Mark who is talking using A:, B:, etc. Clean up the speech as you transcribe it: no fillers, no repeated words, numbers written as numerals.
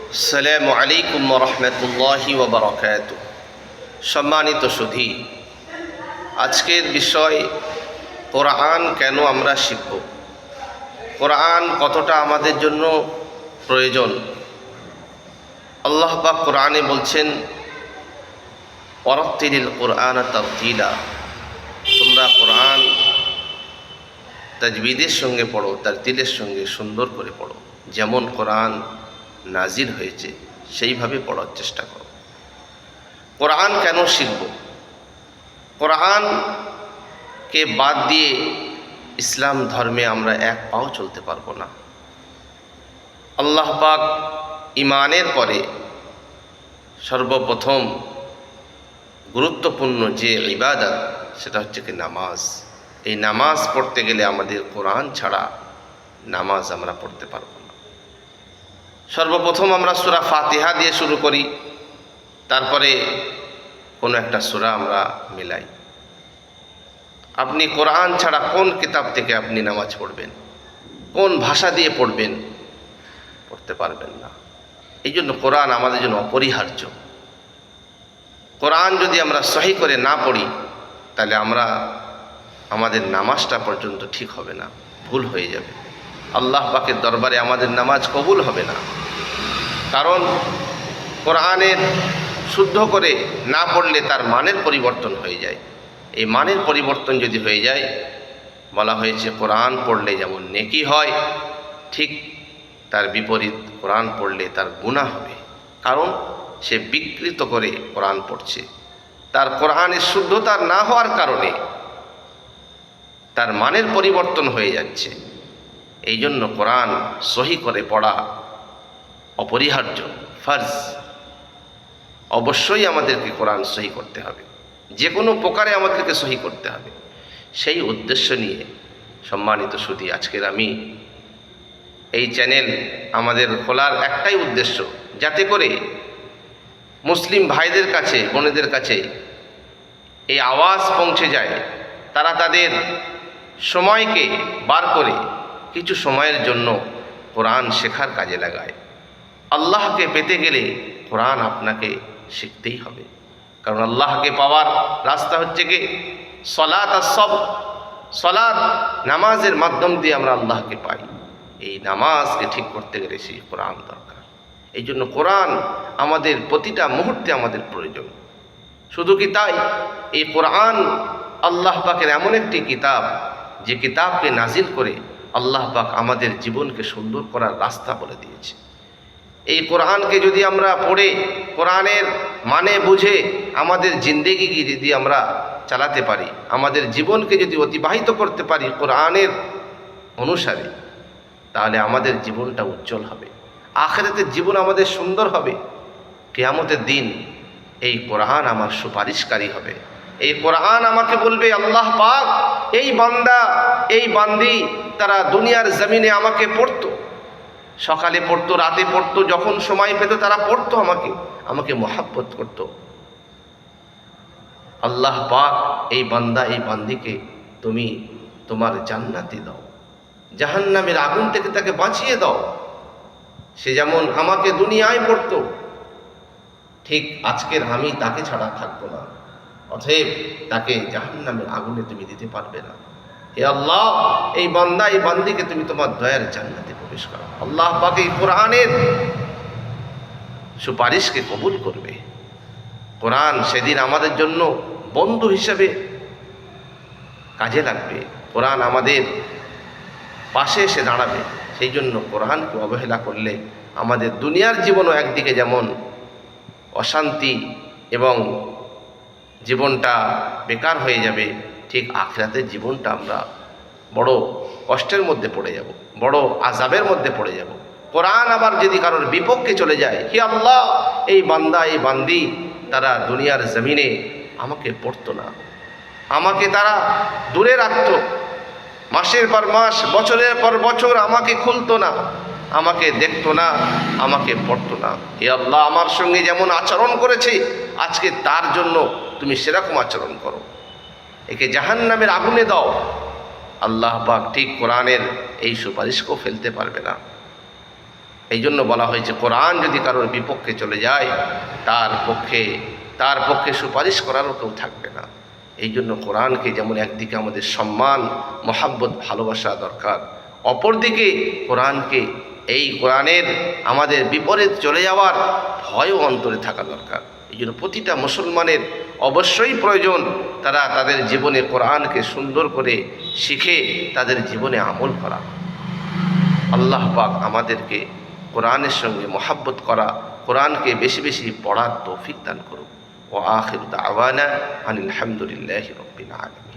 A: আসসালামু আলাইকুম ওয়া রাহমাতুল্লাহি ওয়া বারাকাতুহু। সম্মানিত সুধী, আজকের বিষয় কোরআন কেন আমরা শিখব, কোরআন কতটা আমাদের জন্য প্রয়োজন। আল্লাহ পাক কোরআনে বলছেন, ওয়ারাত্তিলিল কুরআনা তারতিলা, তোমরা কোরআন তাজবিদের সঙ্গে পড়ো, তারতিলের সঙ্গে সুন্দর করে পড়ো। যেমন কোরআন নাজিল হয়েছে সেইভাবে পড়ার চেষ্টা করো। কোরআন কেন শিখব? কোরআনকে বাদ দিয়ে ইসলাম ধর্মে আমরা এক পাও চলতে পারবো না। আল্লাহ পাক ঈমানের পরে সর্বপ্রথম গুরুত্বপূর্ণ যে ইবাদত, সেটা হচ্ছে কি নামাজ। এই নামাজ পড়তে গেলে আমাদের কোরআন ছাড়া নামাজ আমরা পড়তে পারবো না। সর্বপ্রথম আমরা সূরা ফাতিহা দিয়ে শুরু করি, তারপরে কোনো একটা সূরা আমরা মিলাই। আপনি কোরআন ছাড়া কোন কিতাব থেকে আপনি নামাজ পড়বেন, কোন ভাষা দিয়ে পড়বেন? পড়তে পারবেন না। এই জন্য কোরআন আমাদের জন্য অপরিহার্য। কোরআন যদি আমরা সহি করে না পড়ি, তাহলে আমাদের নামাজটা পর্যন্ত ঠিক হবে না, ভুল হয়ে যাবে। আল্লাহ পাকের দরবারে আমাদের নামাজ কবুল হবে না। কারণ কোরআনের শুদ্ধ করে না পড়লে তার মানের পরিবর্তন হয়ে যায়। এই মানের পরিবর্তন যদি হয়ে যায়, বলা হয়েছে কোরআন পড়লে যেমন নেকি হয়, ঠিক তার বিপরীত কোরআন পড়লে তার গুনাহ হবে। কারণ সে বিকৃত করে কোরআন পড়ছে, তার কোরআনের শুদ্ধতা না হওয়ার কারণে তার মানের পরিবর্তন হয়ে যাচ্ছে। এই জন্য কোরআন সহি করে পড়া অপরিহার্য, ফরজ। অবশ্যই আমাদেরকে কোরআন সহি করতে হবে, যে কোনো প্রকারে আমাদেরকে সহি করতে হবে। সেই উদ্দেশ্য নিয়ে সম্মানিত সুধী, আজকের আমি এই চ্যানেল আমাদের খোলার একটাই উদ্দেশ্য, যাতে করে মুসলিম ভাইদের কাছে, বোনেদের কাছে এই আওয়াজ পৌঁছে যায়। তারা তাদের সময়কে বার করে কিছু সময়ের জন্য কোরআন শেখার কাজে লাগায়। আল্লাহকে পেতে গেলে কোরআন আপনাকে শিখতেই হবে। কারণ আল্লাহকে পাওয়ার রাস্তা হচ্ছে কি সলাত। আর সব সলাত, নামাজের মাধ্যম দিয়ে আমরা আল্লাহকে পাই। এই নামাজকে ঠিক করতে গেলে সেই কোরআন দরকার। এই জন্য কোরআন আমাদের প্রতিটা মুহূর্তে আমাদের প্রয়োজন। শুধু কি তাই, এই কোরআন আল্লাহ পাকের এমন একটি কিতাব, যে কিতাবকে নাজিল করে আল্লাহ পাক আমাদের জীবনকে সুন্দর করার রাস্তা বলে দিয়েছে। এই কোরআনকে যদি আমরা পড়ে, কোরআনের মানে বুঝে আমাদের জিন্দেগিকে যদি আমরা চালাতে পারি, আমাদের জীবনকে যদি অতিবাহিত করতে পারি কোরআনের অনুসারে, তাহলে আমাদের জীবনটা উজ্জ্বল হবে, আখিরাতের জীবন আমাদের সুন্দর হবে। কিয়ামতের দিন এই কোরআন আমার সুপারিশকারী হবে। এই কোরআন আমাকে বলবে, আল্লাহ পাক এই বান্দা, এই বান্দি তারা দুনিয়ার জমিনে আমাকে পড়তো, সকালে পড়তো, রাতে পড়তো, যখন সময় পেত তারা পড়তো, আমাকে মহাব্বত করত। আল্লাহ পাক এই বান্দা, এই বান্দিকে তুমি তোমার জান্নাতে দাও, জাহান্নামের আগুন থেকে তাকে বাঁচিয়ে দাও। সে যেমন আমাকে দুনিয়ায় পড়তো, ঠিক আজকের আমি তাকে ছাড়া থাকবো না। অতএব তাকে জাহান্নামের আগুনে তুমি দিতে পারবে না। হে আল্লাহ, এই বান্দা, এই বান্দিকে তুমি তোমার দয়ার জান্নাতে প্রবেশ করো। আল্লাহ পাক এই কোরআনের সুপারিশকে কবুল করবে। কোরআন সেদিন আমাদের জন্য বন্ধু হিসেবে কাজে লাগবে। কোরআন আমাদের পাশে এসে দাঁড়াবে। সেই জন্য কোরআনকে অবহেলা করলে আমাদের দুনিয়ার জীবনও একদিকে যেমন অশান্তি এবং জীবনটা বেকার হয়ে যাবে, ঠিক আখিরাতের জীবনটা আমরা বড় কষ্টের মধ্যে পড়ে যাব, বড় আযাবের মধ্যে পড়ে যাব। কোরআন আবার যদি কারোর বিপক্ষে চলে যায়, হে আল্লাহ, এই বান্দা, এই বান্দি তারা দুনিয়ার জমিনে আমাকে পড়তো না, আমাকে তারা দূরে রাখতো, মাসের পর মাস, বছরের পর বছর আমাকে খুলতো না, আমাকে দেখতো না, আমাকে পড়তো না। হে আল্লাহ, আমার সঙ্গে যেমন আচরণ করেছে আজকে তার জন্য তুমি সেরকম আচরণ করো, একে জাহান্নামের আগুনে দাও। আল্লাহ পাক ঠিক কোরআনের এই সুপারিশকেও ফেলতে পারবে না। এই জন্য বলা হয়েছে কোরআন যদি কারোর বিপক্ষে চলে যায় তার পক্ষে সুপারিশ করারও কেউ থাকবে না। এই জন্য কোরআনকে যেমন একদিকে আমাদের সম্মান, মহাব্বত, ভালোবাসা দরকার, অপরদিকে কোরআনের আমাদের বিপরীত চলে যাওয়ার ভয়ও অন্তরে থাকা দরকার। এই জন্য প্রতিটা মুসলমানের অবশ্যই প্রয়োজন তারা তাদের জীবনে কোরআনকে সুন্দর করে শিখে তাদের জীবনে আমল করা। আল্লাহ পাক আমাদেরকে কোরআনের সঙ্গে মহাব্বত করা, কোরআনকে বেশি বেশি পড়ার তৌফিক দান করুন। ওয়া আখিরু দাওয়ানা আনিল হামদুলিল্লাহি রাব্বিল আলামিন।